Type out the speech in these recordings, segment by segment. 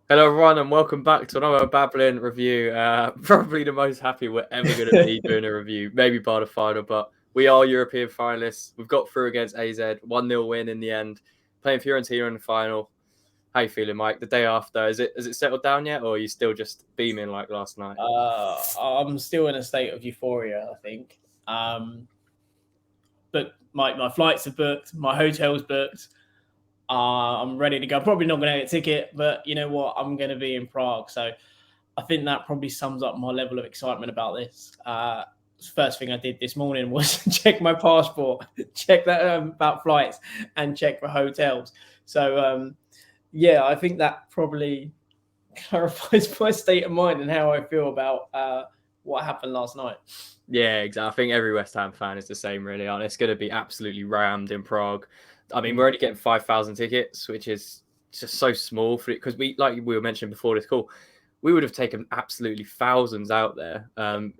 Hello, everyone, and welcome back to another babbling review. Probably the most happy we're ever going to be doing a review, maybe by the final, but we are European finalists. We've got through against AZ, 1-0 win in the end, playing Fiorentina in the final. How you feeling, Mike? The day after, has it settled down yet, or are you still just beaming like last night? I'm still in a state of euphoria, I think. But my flights are booked, my hotel's booked. I'm ready to go. I'm probably not going to get a ticket, but you know what? I'm going to be in Prague. So I think that probably sums up my level of excitement about this. First thing I did this morning was check my passport, check that about flights, and check for hotels. So, yeah, I think that probably clarifies my state of mind and how I feel about what happened last night. Yeah, exactly. I think every West Ham fan is the same, really. It's going to be absolutely rammed in Prague. I mean, we're only getting 5,000 tickets, which is just so small for it because like we were mentioning before this call, we would have taken absolutely thousands out there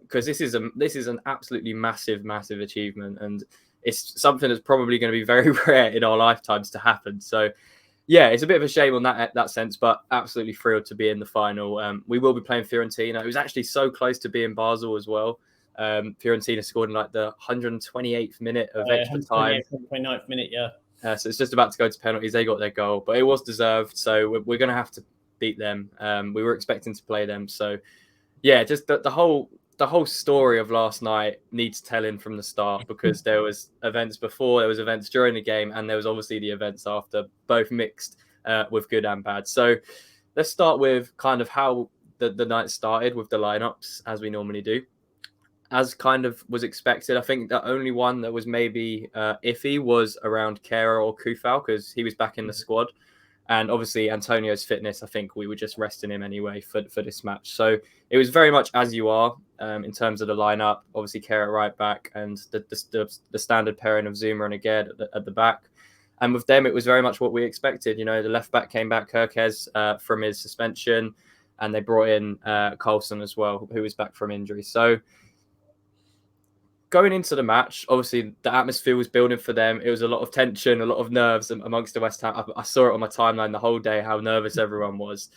because this is an absolutely massive achievement, and it's something that's probably going to be very rare in our lifetimes to happen. So yeah, it's a bit of a shame on that sense, but absolutely thrilled to be in the final. We will be playing Fiorentina. It was actually so close to being Basel as well. Fiorentina scored in like the 128th minute of extra time. 29th minute, yeah. So it's just about to go to penalties. They got their goal, but it was deserved. So we're going to have to beat them. We were expecting to play them. So yeah, just the whole story of last night needs telling from the start because there was events before, there was events during the game, and there was obviously the events after, both mixed with good and bad. So let's start with kind of how the night started with the lineups, as we normally do. As kind of was expected, I think the only one that was maybe iffy was around Kera or Kufal because he was back in the squad. And obviously Antonio's fitness, I think we were just resting him anyway for this match. So it was very much as you are in terms of the lineup. Obviously Kera right back and the standard pairing of Zuma and Aged at the back. And with them, it was very much what we expected. You know, the left back came back, Kirkes, from his suspension, and they brought in Coulson as well, who was back from injury. So going into the match, obviously the atmosphere was building for them. It was a lot of tension, a lot of nerves amongst the West Ham. I saw it on my timeline the whole day, how nervous everyone was.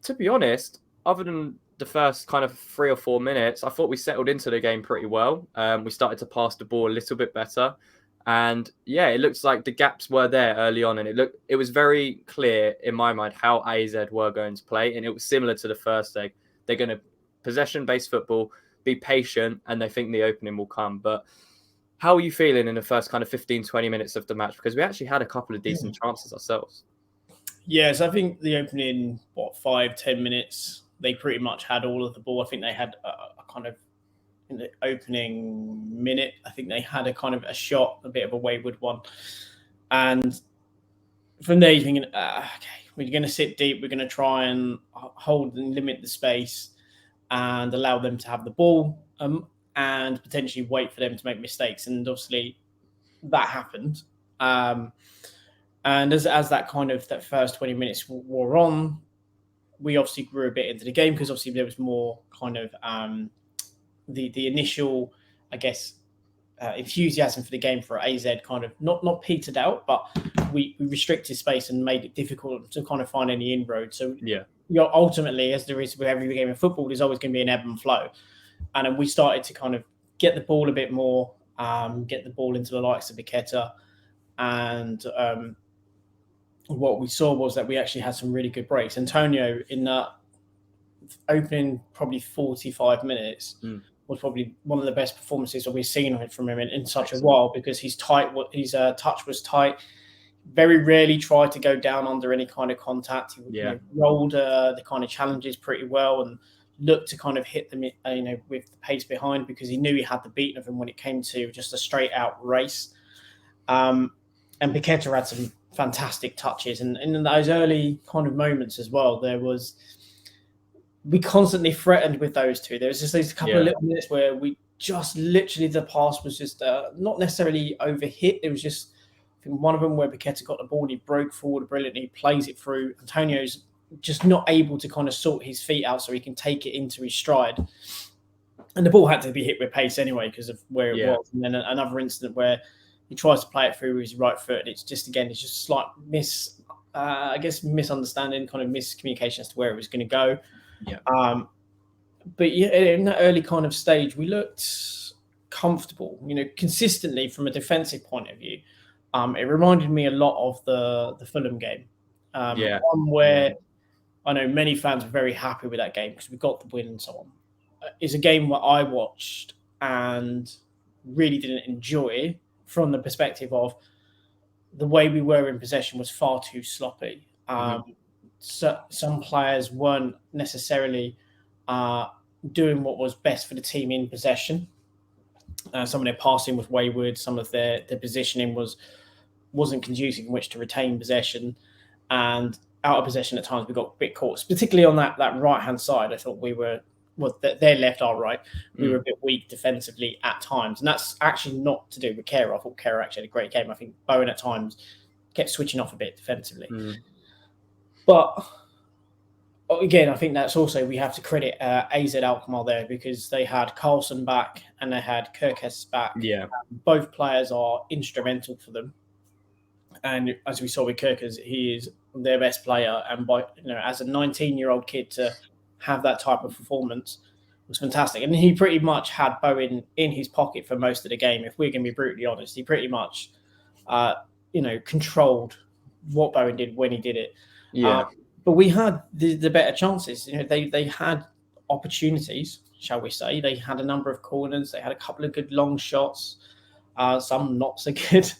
To be honest, other than the first kind of 3 or 4 minutes, I thought we settled into the game pretty well. We started to pass the ball a little bit better. And yeah, it looks like the gaps were there early on. And it was very clear in my mind how AZ were going to play. And it was similar to the first leg. They're going to possession-based football, be patient, and they think the opening will come. But how are you feeling in the first kind of 15, 20 minutes of the match? Because we actually had a couple of decent chances ourselves. Yes, I think the opening, 5-10 minutes, they pretty much had all of the ball. I think they had a kind of, in the opening minute, I think they had a kind of a shot, a bit of a wayward one. And from there, you're thinking, okay, we're going to sit deep. We're going to try and hold and limit the space and allow them to have the ball and potentially wait for them to make mistakes. And obviously that happened. And as that kind of that first 20 minutes wore on, we obviously grew a bit into the game because obviously there was more kind of the initial, I guess, enthusiasm for the game for AZ kind of not petered out, but we restricted space and made it difficult to kind of find any inroad. So yeah, ultimately, as there is with every game of football, there's always going to be an ebb and flow. And then we started to kind of get the ball a bit more, get the ball into the likes of Paqueta. And what we saw was that we actually had some really good breaks. Antonio, in that opening probably 45 minutes, was probably one of the best performances that we've seen from him in such a while because his touch was tight. Very rarely tried to go down under any kind of contact. He rolled the kind of challenges pretty well and looked to kind of hit them, with the pace behind because he knew he had the beating of him when it came to just a straight out race. And Paqueta had some fantastic touches, and in those early kind of moments as well, we constantly threatened with those two. There was just these couple of little minutes where we just literally the pass was just not necessarily overhit. It was just, I think one of them where Paqueta got the ball and he broke forward brilliantly, plays it through. Antonio's just not able to kind of sort his feet out so he can take it into his stride. And the ball had to be hit with pace anyway because of where it was. And then another incident where he tries to play it through with his right foot and it's just a slight I guess, misunderstanding, kind of miscommunication as to where it was going to go. Yeah. But yeah, in that early kind of stage, we looked comfortable, consistently from a defensive point of view. It reminded me a lot of the Fulham game, Yeah. one where I know many fans were very happy with that game because we got the win and so on. It's a game where I watched and really didn't enjoy from the perspective of the way we were in possession was far too sloppy. So some players weren't necessarily doing what was best for the team in possession. Some of their passing was wayward. Some of their positioning wasn't conducive in which to retain possession, and out of possession at times we got a bit caught, particularly on that right hand side. I thought we were their left, our right. We were a bit weak defensively at times, and that's actually not to do with Kehrer. I thought Kehrer actually had a great game. I think Bowen at times kept switching off a bit defensively, but again, I think that's also we have to credit AZ Alkmaar there because they had Carlson back and they had Kirkes back. Yeah. Both players are instrumental for them. And as we saw with Kirkes, he is their best player. And as a 19-year-old kid to have that type of performance was fantastic. And he pretty much had Bowen in his pocket for most of the game. If we're going to be brutally honest, he pretty much, controlled what Bowen did when he did it. Yeah. But we had the better chances. They had opportunities, shall we say. They had a number of corners. They had a couple of good long shots, some not so good.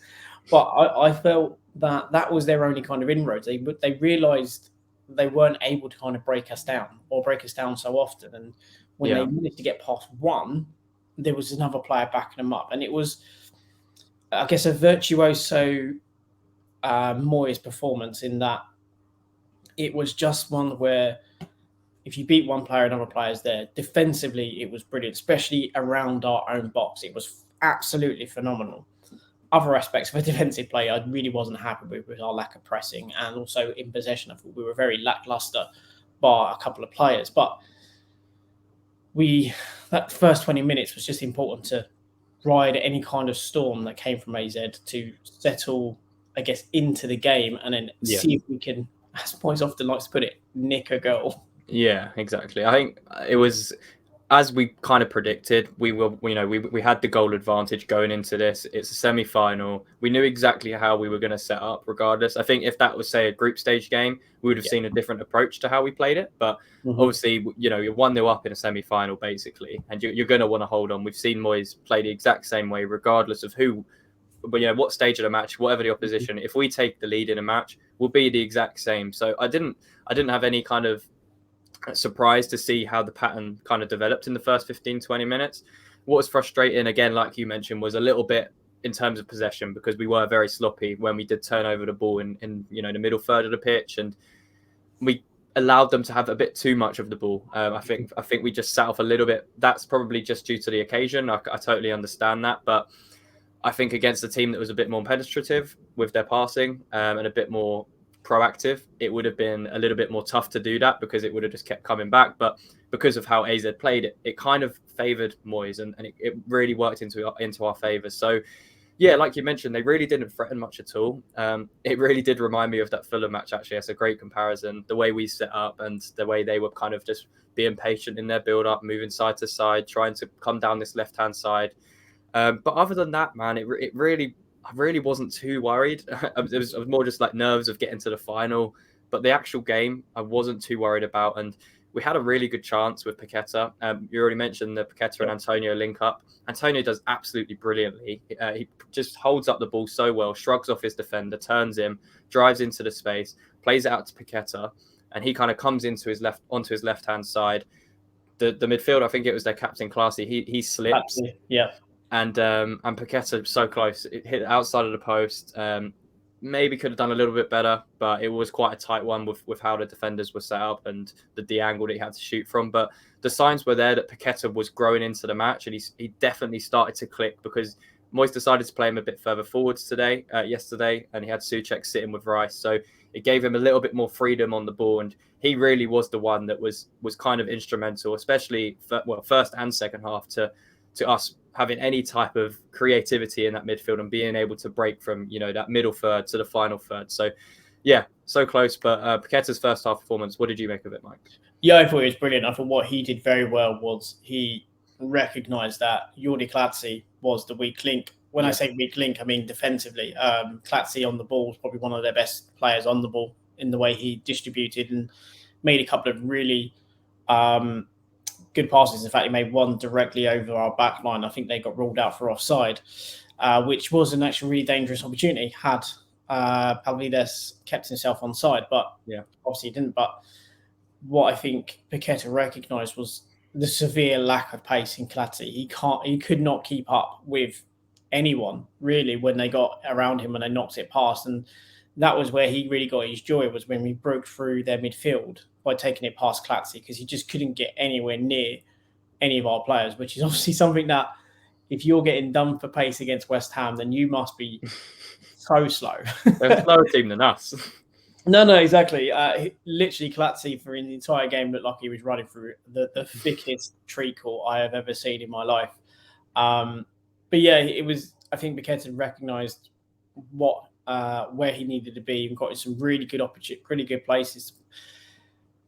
But I felt that was their only kind of inroads. They realised they weren't able to kind of break us down so often. And when they managed to get past one, there was another player backing them up. And it was, I guess, a virtuoso Moyes performance in that it was just one where if you beat one player, another player's there. Defensively, it was brilliant, especially around our own box. It was absolutely phenomenal. Other aspects of a defensive play I really wasn't happy with our lack of pressing, and also in possession. I thought we were very lackluster by a couple of players. But that first 20 minutes was just important to ride any kind of storm that came from AZ to settle, I guess, into the game and then see if we can, as Moyes often likes to put it, nick a goal. Yeah, exactly. I think it was as we kind of predicted. We had the goal advantage going into this. It's a semi-final. We knew exactly how we were going to set up regardless. I think if that was, say, a group stage game, we would have seen a different approach to how we played it. But obviously, you're 1-0 up in a semi-final, basically, and you're going to want to hold on. We've seen Moyes play the exact same way, regardless of who, but what stage of the match, whatever the opposition. If we take the lead in a match, we'll be the exact same. So I didn't have any kind of surprised to see how the pattern kind of developed in the first 15-20 minutes. What was frustrating, again, like you mentioned, was a little bit in terms of possession, because we were very sloppy when we did turn over the ball in the middle third of the pitch, and we allowed them to have a bit too much of the ball. I think we just sat off a little bit. That's probably just due to the occasion. I totally understand that, but I think against a team that was a bit more penetrative with their passing and a bit more proactive, it would have been a little bit more tough to do that, because it would have just kept coming back. But because of how AZ played it, it kind of favoured Moyes, and it really worked into our favour. So yeah, like you mentioned, they really didn't threaten much at all. It really did remind me of that Fulham match, actually. That's a great comparison. The way we set up and the way they were kind of just being patient in their build-up, moving side to side, trying to come down this left-hand side. But other than that, man, I really wasn't too worried. It was more just like nerves of getting to the final. But the actual game, I wasn't too worried about. And we had a really good chance with Paqueta. You already mentioned the Paqueta and Antonio link up. Antonio does absolutely brilliantly. He just holds up the ball so well, shrugs off his defender, turns him, drives into the space, plays it out to Paqueta, and he kind of comes onto his left-hand side. The midfield, I think it was their captain, Classy. He slips. Absolutely. Yeah. And Paqueta so close. It hit outside of the post. Maybe could have done a little bit better, but it was quite a tight one with how the defenders were set up and the angle that he had to shoot from. But the signs were there that Paqueta was growing into the match, and he definitely started to click, because Moyes decided to play him a bit further forwards yesterday, and he had Souček sitting with Rice. So it gave him a little bit more freedom on the ball, and he really was the one that was kind of instrumental, especially first and second half, to us having any type of creativity in that midfield and being able to break from that middle third to the final third. So Yeah, so close. But Paqueta's first half performance, what did you make of it, Mike? Yeah, I thought it was brilliant. I thought what he did very well was he recognised that Jordi Clatsi was the weak link. When I say weak link, I mean defensively. Clatsi on the ball is probably one of their best players on the ball in the way he distributed and made a couple of really good passes. In fact, he made one directly over our back line. I think they got ruled out for offside, which was an actually really dangerous opportunity had Pavlidis kept himself on side, but obviously he didn't. But what I think Paqueta recognised was the severe lack of pace in Clatsi. He could not keep up with anyone really when they got around him when they knocked it past, and that was where he really got his joy, was when we broke through their midfield by taking it past Clatsi, because he just couldn't get anywhere near any of our players, which is obviously something that if you're getting done for pace against West Ham, then you must be so slow. They're a slower team than us. No, exactly. Literally, Clatsi for the entire game looked like he was running through the thickest treacle I have ever seen in my life. But yeah, it was. I think Paqueta recognised where he needed to be and got in some really good really good places.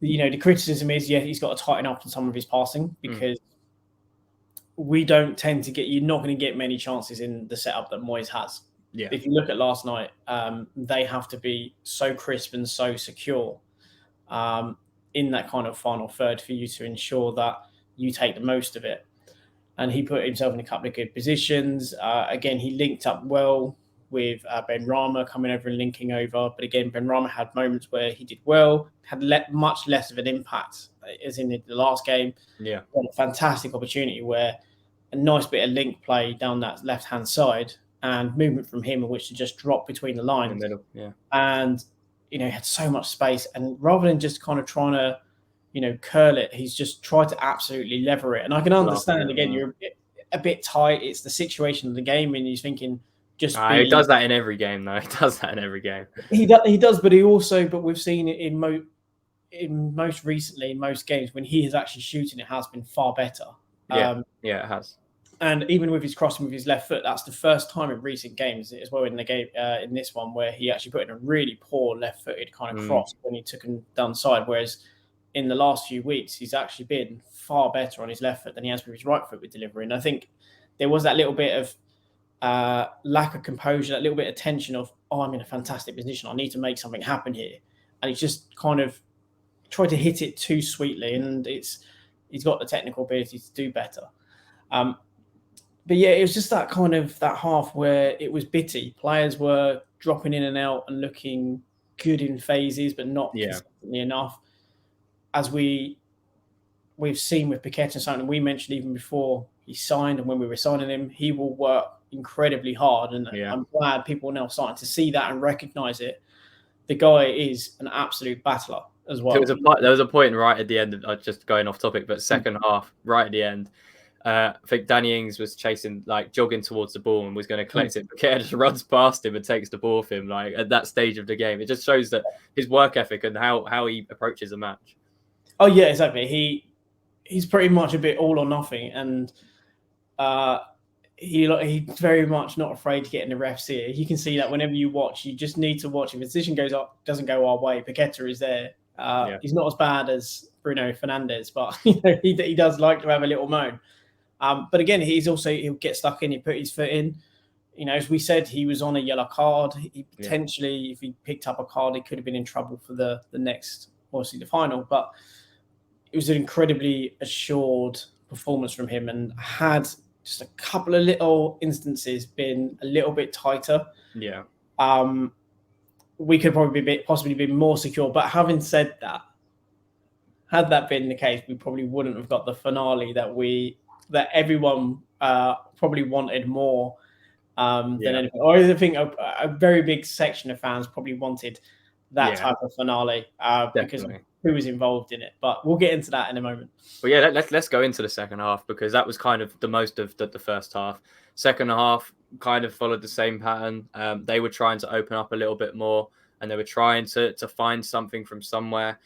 The criticism is, he's got to tighten up on some of his passing, because we don't tend to get. You're not going to get many chances in the setup that Moyes has. Yeah. If you look at last night, they have to be so crisp and so secure in that kind of final third for you to ensure that you take the most of it. And he put himself in a couple of good positions. Again, he linked up well with Ben Rama coming over and linking over. But again, Ben Rama had moments where he did well, had much less of an impact as in the last game. Yeah. Had a fantastic opportunity where a nice bit of link play down that left-hand side and movement from him in which to just drop between the lines. In the middle, yeah. And, he had so much space. And rather than just kind of trying to, curl it, he's just tried to absolutely lever it. And I can understand, again, you're a bit tight. It's the situation of the game, and he's thinking just He does that in every game, though. He does that in every game. He does, but we've seen it in most recently, in most games, when he is actually shooting, it has been far better. Yeah, it has. And even with his crossing with his left foot, that's the first time in recent games as well in the game in this one where he actually put in a really poor left-footed kind of cross when he took him down side. Whereas in the last few weeks, he's actually been far better on his left foot than he has with his right foot with delivery. And I think there was that little bit of lack of composure, that little bit of tension of, I'm in a fantastic position. I need to make something happen here. And he's just kind of tried to hit it too sweetly. And he's got the technical ability to do better. But yeah, it was just that kind of that half where it was bitty. Players were dropping in and out and looking good in phases, but not consistently enough. As we've seen with Paqueta, something we mentioned even before he signed, and when we were signing him, he will work incredibly hard. And I'm glad people are now starting to see that and recognise it. The guy is an absolute battler as well. There was a point right at the end, just going off topic, but second half, right at the end, I think Danny Ings was jogging towards the ball and was going to collect it. Paqueta just runs past him and takes the ball off him. At that stage of the game, it just shows that his work ethic and how he approaches a match. Oh yeah, exactly. He's pretty much a bit all or nothing, and he's very much not afraid to get in the ref's ear. You can see that whenever you watch, you just need to watch. If the decision doesn't go our way, Paqueta is there. He's not as bad as Bruno Fernandes, but he does like to have a little moan. But again, he'll get stuck in. He put his foot in. As we said, he was on a yellow card. He potentially, if he picked up a card, he could have been in trouble for the next, obviously the final. But it was an incredibly assured performance from him, and had just a couple of little instances been a little bit tighter. Yeah. We could probably possibly be more secure. But having said that, had that been the case, we probably wouldn't have got the finale that everyone probably wanted more than anything. Or I think a very big section of fans probably wanted that type of finale because of who was involved in it. But we'll get into that in a moment. Well, yeah, let's go into the second half, because that was kind of the most of the first half. Second half kind of followed the same pattern. They were trying to open up a little bit more, and they were trying to find something from somewhere.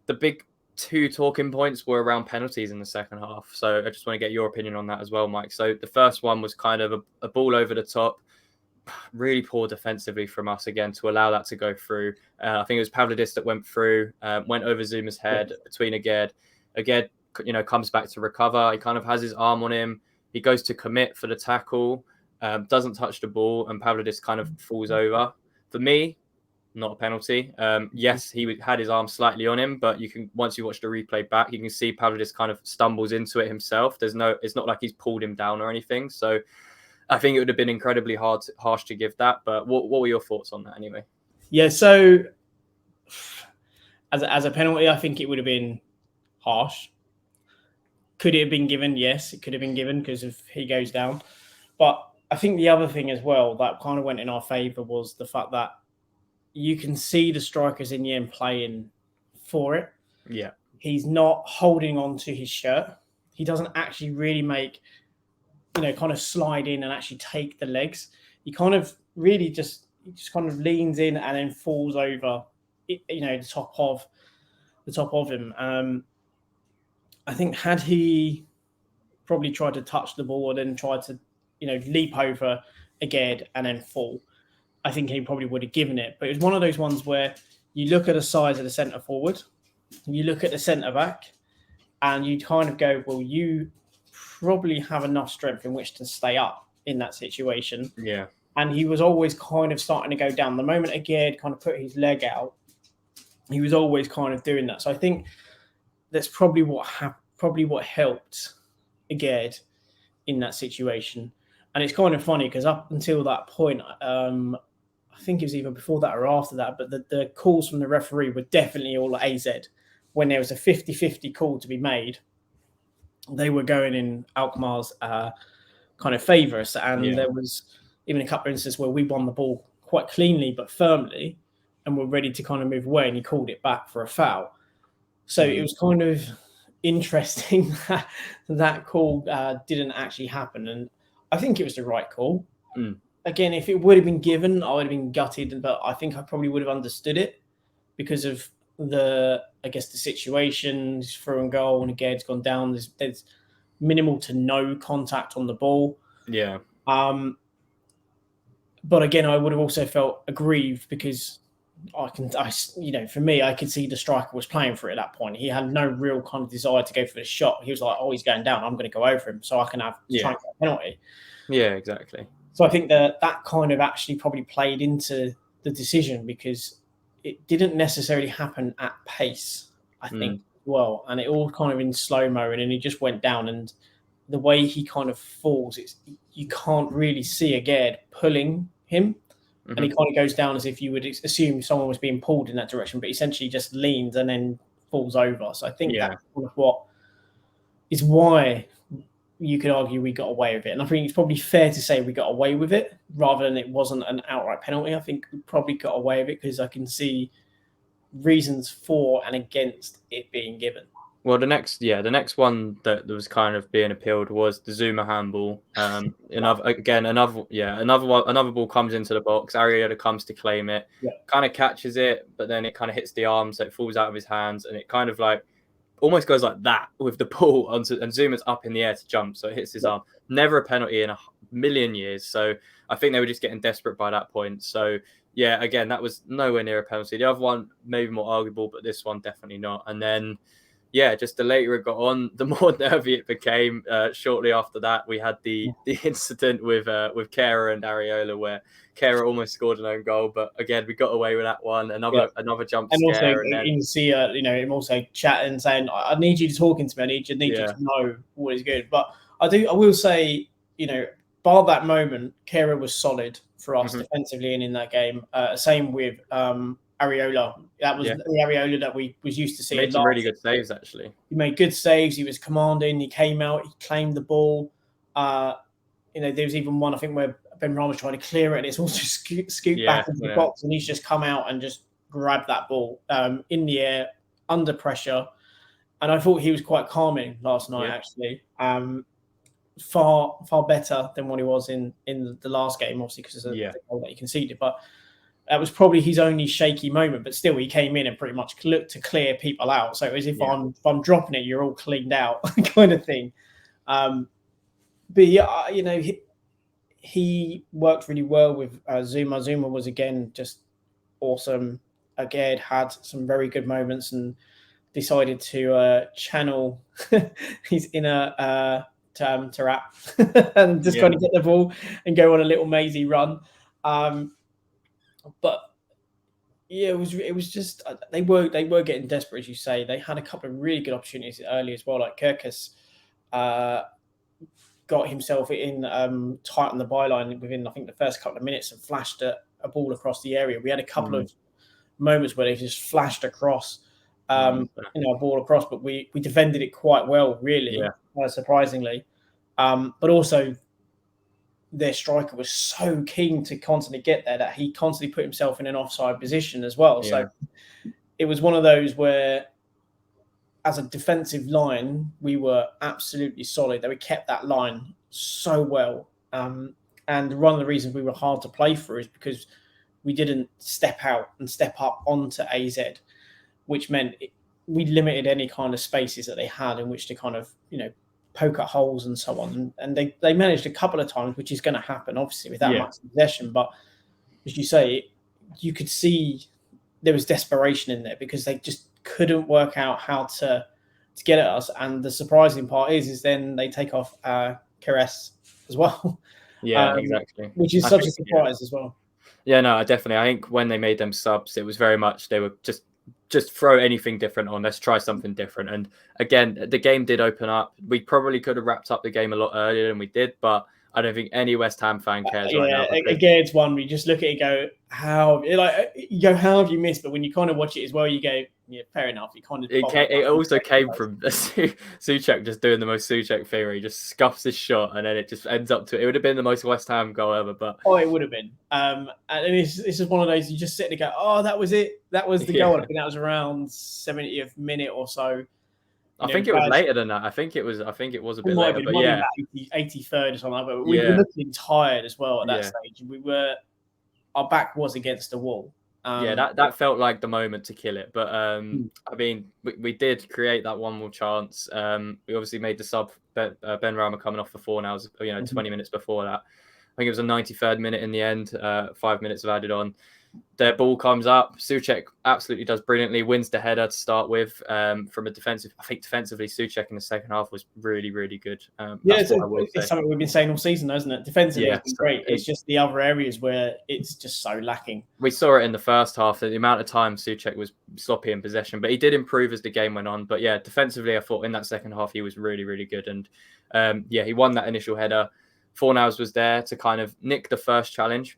The big two talking points were around penalties in the second half. So I just want to get your opinion on that as well, Mike. So the first one was kind of a ball over the top. really poor defensively from us again to allow that to go through. I think it was Pavlidis that went through, went over Zuma's head between Aged. Aged, comes back to recover. He kind of has his arm on him. He goes to commit for the tackle, doesn't touch the ball, and Pavlidis kind of falls over. For me, not a penalty. Yes, he had his arm slightly on him, but once you watch the replay back, you can see Pavlidis kind of stumbles into it himself. It's not like he's pulled him down or anything. So I think it would have been incredibly harsh to give that. But what were your thoughts on that anyway? Yeah, so as a penalty, I think it would have been harsh. Could it have been given? Yes, it could have been given because if he goes down. But I think the other thing as well that kind of went in our favour was the fact that you can see the strikers in the end playing for it. Yeah. He's not holding on to his shirt. He doesn't actually really make, kind of slide in and actually take the legs. He kind of really just kind of leans in and then falls over, the top of him. I think had he probably tried to touch the ball and then tried to, leap over again and then fall, I think he probably would have given it. But it was one of those ones where you look at the size of the centre forward, you look at the centre back, and you kind of go, well, you probably have enough strength in which to stay up in that situation. Yeah. And he was always kind of starting to go down. The moment Aged kind of put his leg out, he was always kind of doing that. So I think that's probably what helped Aged in that situation. And it's kind of funny because up until that point, I think it was either before that or after that, but the calls from the referee were definitely all at AZ. When there was a 50-50 call to be made, they were going in Alkmaar's kind of favour. And there was even a couple of instances where we won the ball quite cleanly but firmly and were ready to kind of move away, and he called it back for a foul. So it was kind of interesting that that call didn't actually happen. And I think it was the right call. Again, if it would have been given, I would have been gutted, but I think I probably would have understood it because of the situation. He's through and goal, and again, it's gone down. There's minimal to no contact on the ball. Yeah. But again, I would have also felt aggrieved because for me, I could see the striker was playing for it at that point. He had no real kind of desire to go for the shot. He was like, oh, he's going down. I'm going to go over him so I can try and get a penalty. Yeah, exactly. So I think that kind of actually probably played into the decision because it didn't necessarily happen at pace, I think, well. And it all kind of in slow-mo, and then he just went down. And the way he kind of falls, you can't really see Aged pulling him. And he kind of goes down as if you would assume someone was being pulled in that direction, but essentially just leans and then falls over. So I think that's kind of what is why you could argue we got away with it. And I think it's probably fair to say we got away with it rather than it wasn't an outright penalty. I think we probably got away with it because I can see reasons for and against it being given. Well, the next one that was kind of being appealed was the Zuma handball. Another ball comes into the box. Ariola comes to claim it, kind of catches it, but then it kind of hits the arm, so it falls out of his hands, and it kind of like almost goes like that with the ball and Zuma's up in the air to jump, so it hits his arm. Never a penalty in a million years. So I think they were just getting desperate by that point. So yeah, again, that was nowhere near a penalty. The other one maybe more arguable, but this one definitely not. And then just the later it got on, the more nervy it became. Shortly after that, we had the incident with Kera and Ariola, where Kera almost scored an own goal, but again, we got away with that one. Another jump and scare. Also, and then you can see, him also chatting, saying, "I need you to talking to me. I need you to know what is good." But I will say, bar that moment, Kera was solid for us defensively and in that game. Same with Ariola. That was the Ariola that we was used to seeing. He made some really good saves, actually. He made good saves. He was commanding. He came out. He claimed the ball. There was even one, I think, where Ben Rama was trying to clear it, and it's also scooped back into the box, and he's just come out and just grabbed that ball in the air, under pressure. And I thought he was quite calming last night, actually. Far better than what he was in the last game, obviously, because there's a goal that he conceded. But that was probably his only shaky moment. But still, he came in and pretty much looked to clear people out. So it was if I'm dropping it, you're all cleaned out kind of thing. But he worked really well with Zuma. Zuma was again just awesome. Again, had some very good moments and decided to channel his inner to rap and just kind of get the ball and go on a little mazy run. But yeah, it was just they were getting desperate, as you say. They had a couple of really good opportunities early as well, like Kirkus got himself in tight on the byline within, I think, the first couple of minutes and flashed a ball across the area. We had a couple of moments where they just flashed across, a ball across, but we defended it quite well, really, surprisingly. But also, their striker was so keen to constantly get there that he constantly put himself in an offside position as well. Yeah. So it was one of those where, as a defensive line, we were absolutely solid. That we kept that line so well. And one of the reasons we were hard to play for is because we didn't step out and step up onto AZ, which meant we limited any kind of spaces that they had in which to kind of, poke at holes and so on. And they managed a couple of times, which is going to happen, obviously, with that much possession. But as you say, you could see there was desperation in there because they just couldn't work out how to get at us. And the surprising part is then they take off Caress as well. Yeah, exactly. Which is such a surprise as well. Yeah, no, definitely. I think when they made them subs, it was very much they were just throw anything different on. Let's try something different. And again, the game did open up. We probably could have wrapped up the game a lot earlier than we did, but I don't think any West Ham fan cares right now. Again, it's one we just look at it and go, how have you missed? But when you kind of watch it as well, you go, yeah, fair enough. You kind of it also came from Souček just doing the most Souček thing where he just scuffs his shot and then it just ends up to it would have been the most West Ham goal ever. But it would have been. And it's just one of those you just sit and go, oh, that was it. That was the goal. I think that was around 70th minute or so. I think it was later than that. I think it was a bit later, but 83rd or something. But we were looking tired as well at that stage. Our back was against the wall. That felt like the moment to kill it. But I mean, we did create that one more chance. We obviously made the sub. Ben Rama coming off for 4 now, 20 minutes before that. I think it was a 93rd minute in the end. 5 minutes of added on. Their ball comes up. Souček absolutely does brilliantly. Wins the header to start with. From a defensive, I think defensively, Souček in the second half was really, really good. It's something we've been saying all season, isn't it? Defensively, it's been great. It's just the other areas where it's just so lacking. We saw it in the first half. The amount of time Souček was sloppy in possession, but he did improve as the game went on. But yeah, defensively, I thought in that second half he was really, really good. And he won that initial header. Fornals was there to kind of nick the first challenge.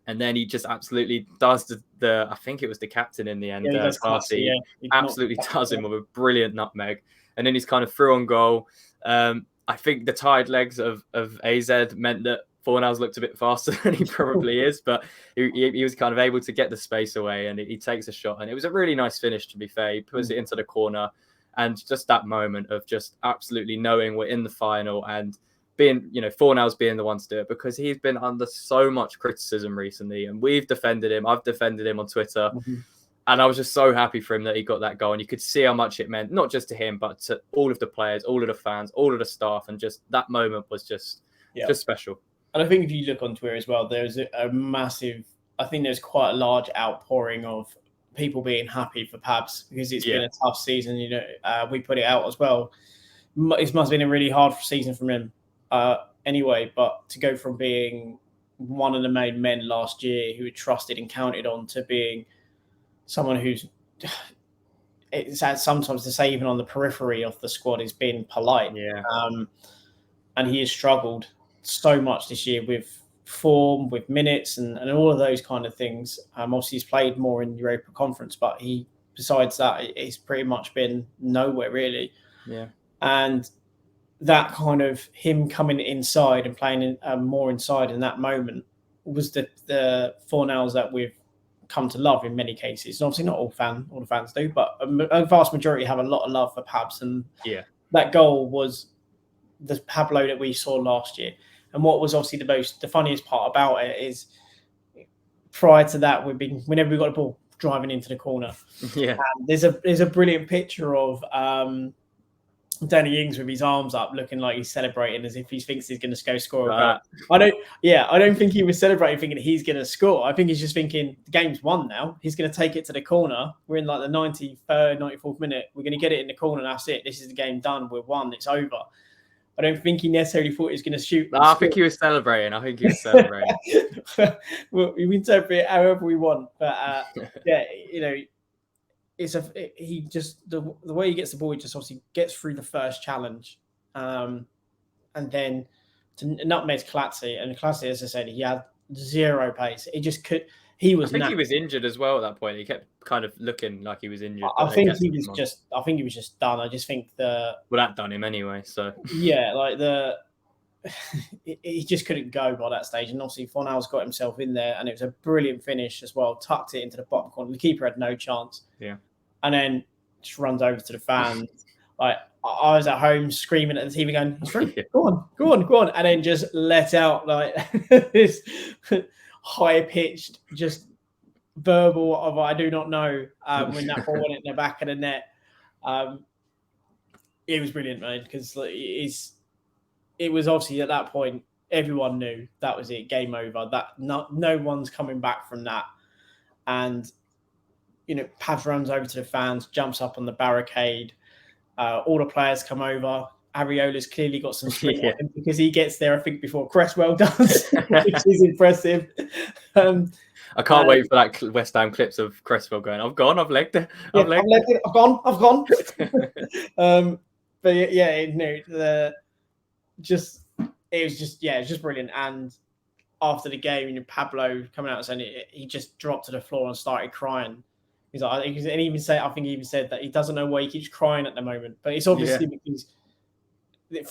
And then he just absolutely does the I think it was the captain in the end. Classy, absolutely does him with a brilliant nutmeg. And then he's kind of through on goal. I think the tired legs of AZ meant that Fornals looked a bit faster than he probably is, but he was kind of able to get the space away and he takes a shot. And it was a really nice finish, to be fair. He puts it into the corner. And just that moment of just absolutely knowing we're in the final and being, Fornals being the one to do it, because he's been under so much criticism recently and we've defended him. I've defended him on Twitter. And I was just so happy for him that he got that goal. And you could see how much it meant, not just to him, but to all of the players, all of the fans, all of the staff. And just that moment was just special. And I think if you look on Twitter as well, there's a massive, I think there's quite a large outpouring of people being happy for Pabs because it's been a tough season. We put it out as well. It must have been a really hard season from him. Anyway, but to go from being one of the main men last year who were trusted and counted on to being someone who's, it's sad sometimes to say even on the periphery of the squad, is being polite. And he has struggled so much this year with form, with minutes and all of those kind of things. Obviously he's played more in Europa Conference, but besides that, he's pretty much been nowhere really. And that kind of him coming inside and playing more inside in that moment was the Fornals that we've come to love in many cases. And obviously not all the fans do, but a vast majority have a lot of love for Pabs. And that goal was the Pablo that we saw last year. And what was obviously the funniest part about it is prior to that, whenever we got the ball driving into the corner. And there's a brilliant picture of Danny Ings with his arms up, looking like he's celebrating as if he thinks he's going to go score a goal. Right. I don't think he was celebrating thinking he's going to score. I think he's just thinking the game's won now. He's going to take it to the corner. We're in like the 93rd, 94th minute. We're going to get it in the corner. And that's it. This is the game done. We're won. It's over. I don't think he necessarily thought he was going to shoot. I think he was celebrating. Well, we interpret it however we want, but yeah, you know, he just the way he gets the ball, he just obviously gets through the first challenge, and then to nutmeg Clatzy, and Clatzy, as I said, he had zero pace. He just could. He was. I think he was injured as well at that point. He kept kind of looking like he was injured. I think he was just done. I just think that done him anyway. So yeah, like he just couldn't go by that stage, and obviously Fornals got himself in there, and it was a brilliant finish as well. Tucked it into the bottom corner. The keeper had no chance. Yeah, and then just runs over to the fans. Like I was at home screaming at the TV, going, "He's free. Go on!" And then just let out like this high pitched, just verbal of I do not know when that ball went in the back of the net. It was brilliant, man, because it was obviously at that point everyone knew that was it, game over. That no one's coming back from that, and you know, Pav runs over to the fans, jumps up on the barricade. All the players come over. Ariola's clearly got some sprint on him because he gets there, I think, before Cresswell does, which is impressive. I can't wait for that West Ham clips of Cresswell going, I've gone, I've legged it. I've gone. But yeah, no, it was just brilliant. And after the game, you know, Pablo coming out and saying he just dropped to the floor and started crying. He's like, I think he even said that he doesn't know why he keeps crying at the moment, but it's obviously because,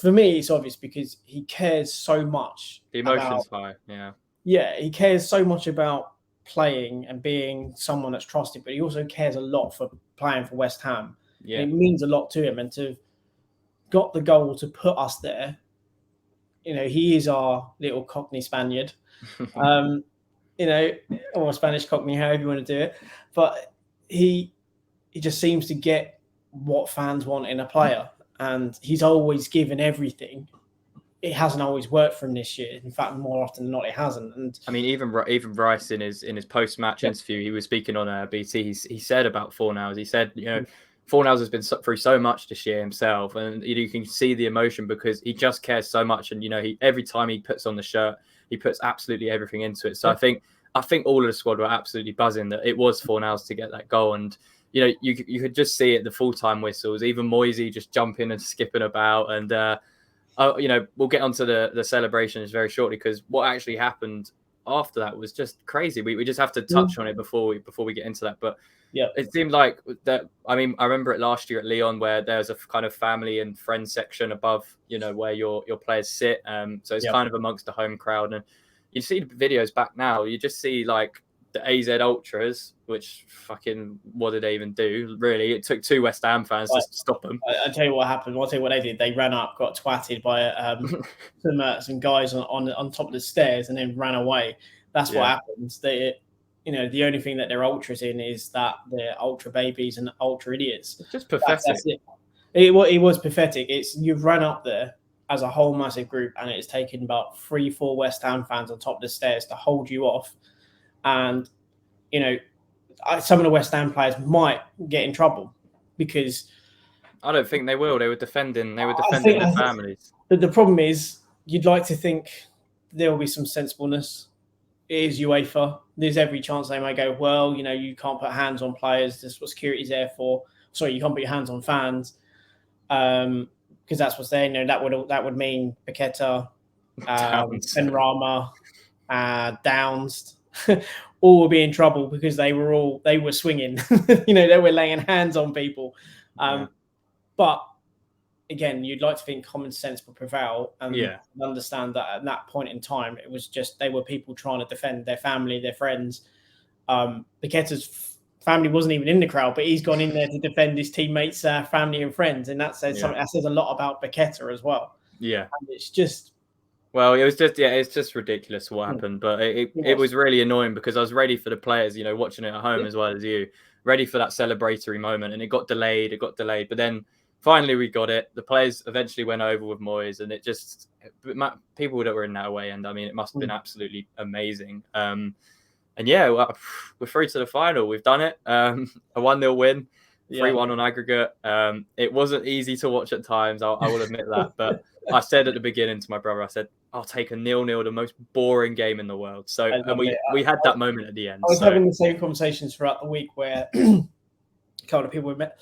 for me, it's obvious because he cares so much. The emotion's high, yeah. Yeah, he cares so much about playing and being someone that's trusted, but he also cares a lot for playing for West Ham. Yeah, it means a lot to him, and to got the goal to put us there. You know, he is our little Cockney Spaniard, you know, or Spanish Cockney, however you want to do it, but he just seems to get what fans want in a player, and he's always given everything. It hasn't always worked for him this year. In fact, more often than not, it hasn't. And I mean, even Rice in his post-match interview, he was speaking on BT. He said about Fornals. He said, you know, Fornals has been through so much this year himself, and you can see the emotion because he just cares so much. And you know, every time he puts on the shirt, he puts absolutely everything into it. So I think all of the squad were absolutely buzzing that it was Fornals to get that goal. And you know, you could just see it, the full-time whistles, even Moisey just jumping and skipping about. And you know, we'll get onto the celebrations very shortly because what actually happened after that was just crazy. We just have to touch on it before we get into that. But yeah, it seemed like that. I mean, I remember it last year at Lyon where there's a kind of family and friends section above, you know, where your players sit. So it's kind of amongst the home crowd, and you see the videos back now. You just see like the AZ Ultras, which fucking what did they even do? Really, it took 2 West Ham fans to stop them. I'll tell you what happened. I'll tell you what they did. They ran up, got twatted by some guys on top of the stairs, and then ran away. That's what happens. You know, the only thing that they're ultras in is that they're ultra babies and ultra idiots. It's just pathetic. That's it. It was pathetic. You've run up there as a whole massive group, and it's taken about 3-4 West Ham fans on top of the stairs to hold you off. And, you know, some of the West Ham players might get in trouble because I don't think they will. They were defending their families. The problem is you'd like to think there will be some sensibleness. It is UEFA. There's every chance they may go, well, you know, you can't put hands on players. That's what security's there for. Sorry, you can't put your hands on fans because that's what's there. You know, that would mean Paqueta, Benrahma, Downs. All will be in trouble because they were swinging. You know, they were laying hands on people. But again, you'd like to think common sense would prevail and understand that at that point in time, it was just they were people trying to defend their family, their friends. Paqueta's family wasn't even in the crowd, but he's gone in there to defend his teammates' family and friends, and that says something. That says a lot about Paqueta as well. Yeah, and it's just. Well, it's just ridiculous what happened, but it was really annoying because I was ready for the players, you know, watching it at home as well as you, ready for that celebratory moment, and it got delayed. But then finally we got it. The players eventually went over with Moyes, and it just people that were in that away end. I mean, it must have been absolutely amazing. And yeah, we're through to the final. We've done it. A 1-0 win, 3-1 on aggregate. It wasn't easy to watch at times. I will admit that, but I said at the beginning to my brother, I said, I'll take a 0-0, the most boring game in the world. So, and we had that moment at the end. I was having the same conversations throughout the week where a couple of people met.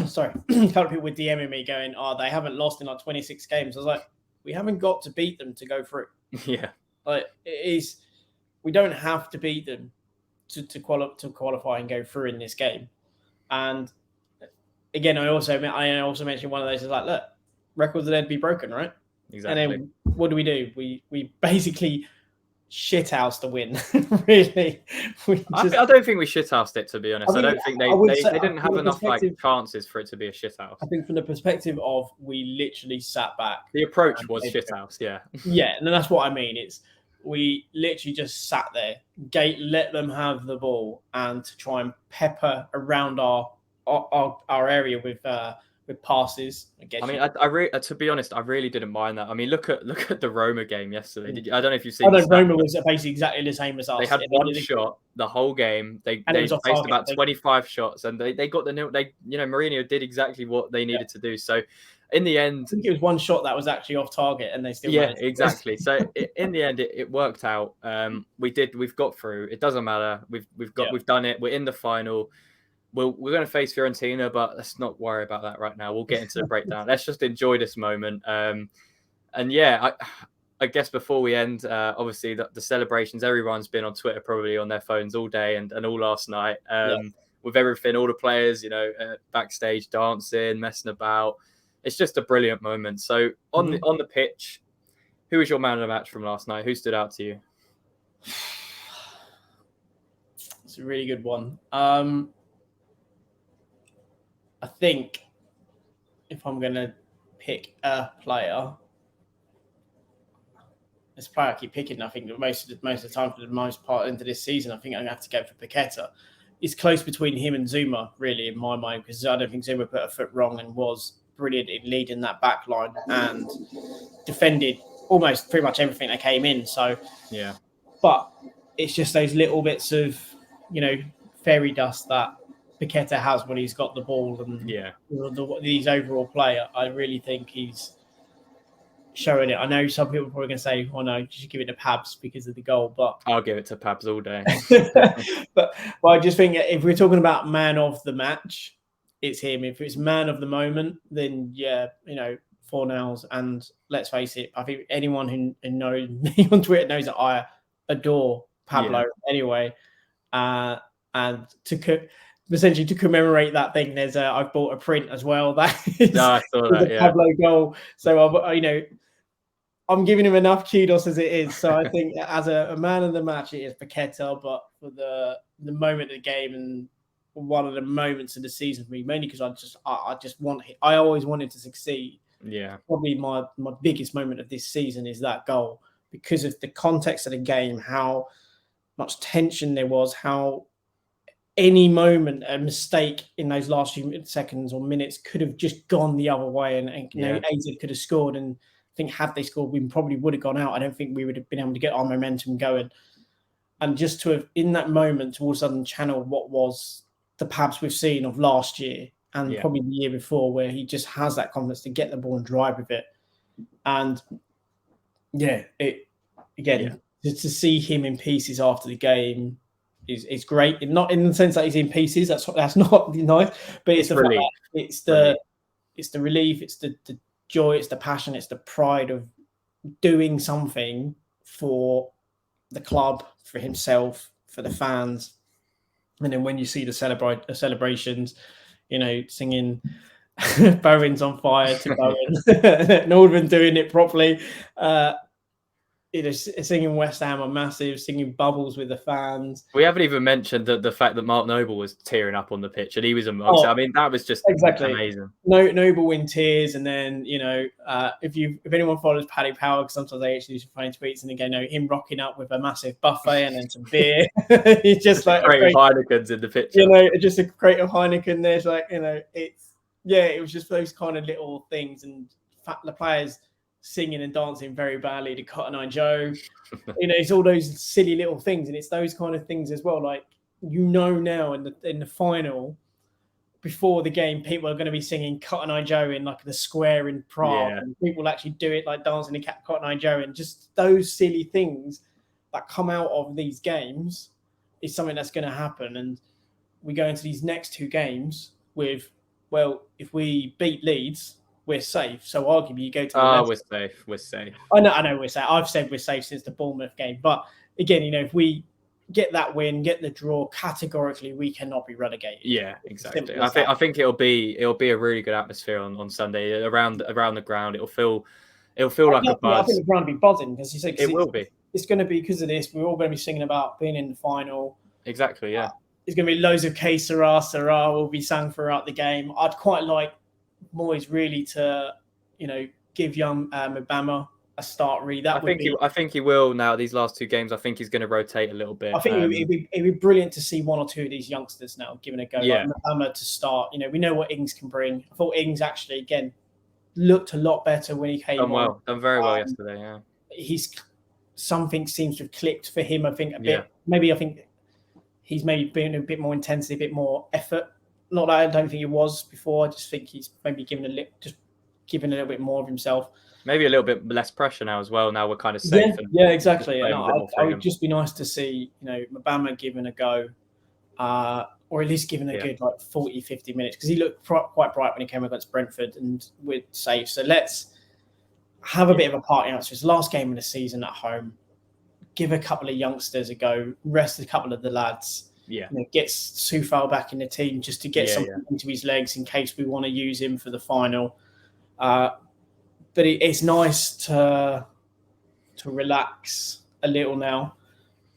Sorry, a couple of people were DMing me going, they haven't lost in like 26 games. I was like, we haven't got to beat them to go through. Yeah. Like, it is, we don't have to beat them to qualify and go through in this game. And again, I also mentioned one of those is like, look, records are there to be broken, right? Exactly. And then what do? We basically shithoused the win. Really, I don't think we shithoused it, to be honest. I don't think they didn't have enough chances for it to be a shithouse. I think from the perspective of we literally sat back. The approach was shithouse, yeah. Yeah, and that's what I mean. It's we literally just sat there, let them have the ball, and to try and pepper around our area with passes. I mean, to be honest, I really didn't mind that. I mean, look at the Roma game yesterday. I don't know if you've seen. Roma was basically exactly the same as us. They had one shot the whole game. They faced about 25 shots, and they got the nil. Mourinho did exactly what they needed to do. So, in the end, I think it was one shot that was actually off target, and they still exactly. So in the end, it worked out. We've got through. It doesn't matter. We've done it. We're in the final. We're going to face Fiorentina, but let's not worry about that right now. We'll get into the breakdown. Let's just enjoy this moment. And yeah, I guess before we end, obviously the celebrations, everyone's been on Twitter, probably on their phones all day and all last night with everything, all the players, backstage dancing, messing about. It's just a brilliant moment. So on the pitch, who was your man of the match from last night? Who stood out to you? It's a really good one. I think if I'm going to pick a player, this player I keep picking, I think most of the time for the most part into this season, I think I'm going to have to go for Paqueta. It's close between him and Zuma, really, in my mind, because I don't think Zuma put a foot wrong and was brilliant in leading that back line and defended almost pretty much everything that came in. So, yeah. But it's just those little bits of, fairy dust that Paqueta has when he's got the ball and his overall player. I really think he's showing it. I know some people are probably going to say, "Oh no, you should give it to Pabs because of the goal," but I'll give it to Pabs all day. but I just think if we're talking about man of the match, it's him. If it's man of the moment, then 4 nails. And let's face it, I think anyone who knows me on Twitter knows that I adore Pablo anyway. And essentially to commemorate that thing, I've bought a print as well. That is I saw that, the Pablo goal. So I'm giving him enough kudos as it is. So I think as a man of the match, it is Paqueta. But for the moment of the game and one of the moments of the season for me, mainly because I always wanted to succeed. Yeah, probably my biggest moment of this season is that goal because of the context of the game, how much tension there was, how any moment, a mistake in those last few seconds or minutes could have just gone the other way, and AZ could have scored. And I think had they scored, we probably would have gone out. I don't think we would have been able to get our momentum going. And just to have, in that moment, to all of a sudden channel what was the Pabs we've seen of last year and probably the year before, where he just has that confidence to get the ball and drive with it. And to see him in pieces after the game is great. Not in the sense that he's in pieces. That's not nice, but it's the relief. It's the relief. It's the joy. It's the passion. It's the pride of doing something for the club, for himself, for the fans. And then when you see the celebrations, singing Bowen's on fire to Bowen, Nordman doing it properly. Singing West Ham are massive, singing Bubbles with the fans. We haven't even mentioned the fact that Mark Noble was tearing up on the pitch and he was amongst. I mean, that was just amazing. Noble in tears, and then if anyone follows Paddy Power, because sometimes they actually do some funny tweets, and they go, him rocking up with a massive buffet and then some beer. He's just like a crate of Heineken's in the picture. Just a crate of Heineken. There's it's yeah, it was just those kind of little things, and the players singing and dancing very badly to Cotton Eye Joe. It's all those silly little things, and it's those kind of things as well. Like now in the final, before the game, people are going to be singing Cotton Eye Joe in like the square in Prague, and people actually do it like dancing to Cotton Eye Joe, and just those silly things that come out of these games is something that's going to happen. And we go into these next two games with, well, if we beat Leeds, we're safe. So arguably, you go to the we're safe. I know we're safe. I've said we're safe since the Bournemouth game, but again, if we get that win, get the draw, categorically we cannot be relegated. Yeah, exactly. I think it'll be a really good atmosphere on Sunday around the ground. It'll feel like a buzz. I think the ground will be buzzing because you said it will be. It's going to be because of this. We're all going to be singing about being in the final. Exactly. Yeah. There's going to be loads of "K Sarah Sarah" will be sung throughout the game. I'd quite like Moyes really to, give young Mbama a start. Really, I think he will now. These last two games, I think he's going to rotate a little bit. I think it'd be brilliant to see one or two of these youngsters now given a go. Yeah. Like Mbama to start. We know what Ings can bring. I thought Ings actually again looked a lot better when he came on. Done very well yesterday. Yeah. Something seems to have clicked for him. I think a bit. Yeah. Maybe I think he's maybe been a bit more intensity, a bit more effort. Not that I don't think he was before. I just think he's maybe given a little bit more of himself. Maybe a little bit less pressure now as well. Now we're kind of safe. Yeah, exactly. I would just be nice to see, Mbama given a go, or at least given a good 40, 50 minutes, because he looked quite bright when he came against Brentford and we're safe. So let's have a bit of a party. It's his last game of the season at home. Give a couple of youngsters a go, rest a couple of the lads. Yeah. Get Soufal back in the team just to get something into his legs in case we want to use him for the final. But it's nice to relax a little now.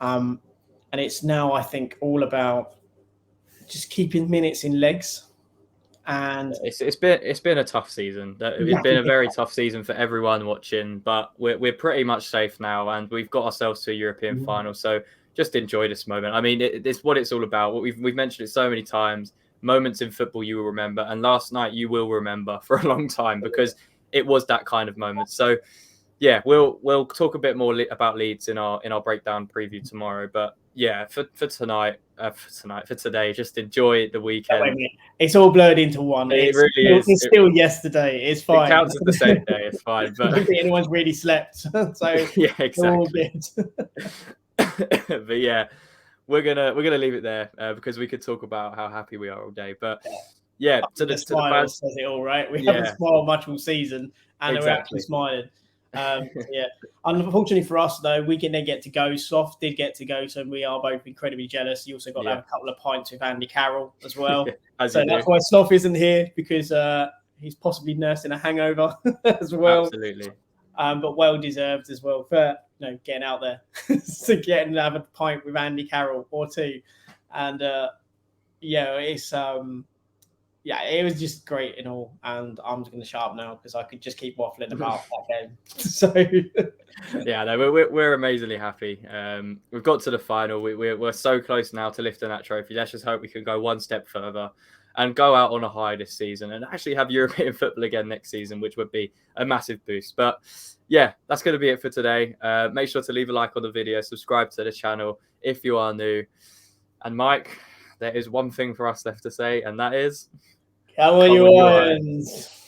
And it's now, I think, all about just keeping minutes in legs. And it's been a tough season. It's been a very tough season for everyone watching, but we're pretty much safe now, and we've got ourselves to a European final. So just enjoy this moment. I mean, it's what it's all about. We've mentioned it so many times. Moments in football you will remember, and last night you will remember for a long time because it was that kind of moment. So yeah, we'll talk a bit more about Leeds in our breakdown preview tomorrow. But yeah, for today, just enjoy the weekend. It's all blurred into one. It really is. It's still yesterday. It's fine. It counts as the same day. It's fine. But I don't think anyone's really slept. So yeah, exactly. But yeah, we're gonna leave it there because we could talk about how happy we are all day. But yeah, to the fans, says it all, right? We haven't smiled much all season, and we're actually smiling. Yeah. Unfortunately for us, though, we didn't get to go. Sloth did get to go, so we are both incredibly jealous. You also got to have a couple of pints with Andy Carroll as well. So that's why Sloth isn't here, because he's possibly nursing a hangover as well. Absolutely. But well deserved as well for getting out there to get and have a pint with Andy Carroll or two. And it's it was just great and all. And I'm just going to shut up now because I could just keep waffling about that game. So yeah, no, we're amazingly happy. We've got to the final. We're so close now to lifting that trophy. Let's just hope we can go one step further and go out on a high this season and actually have European football again next season, which would be a massive boost. But yeah, that's going to be it for today. Make sure to leave a like on the video, subscribe to the channel if you are new. And Mike, there is one thing for us left to say, and that is... Come on, you Lions!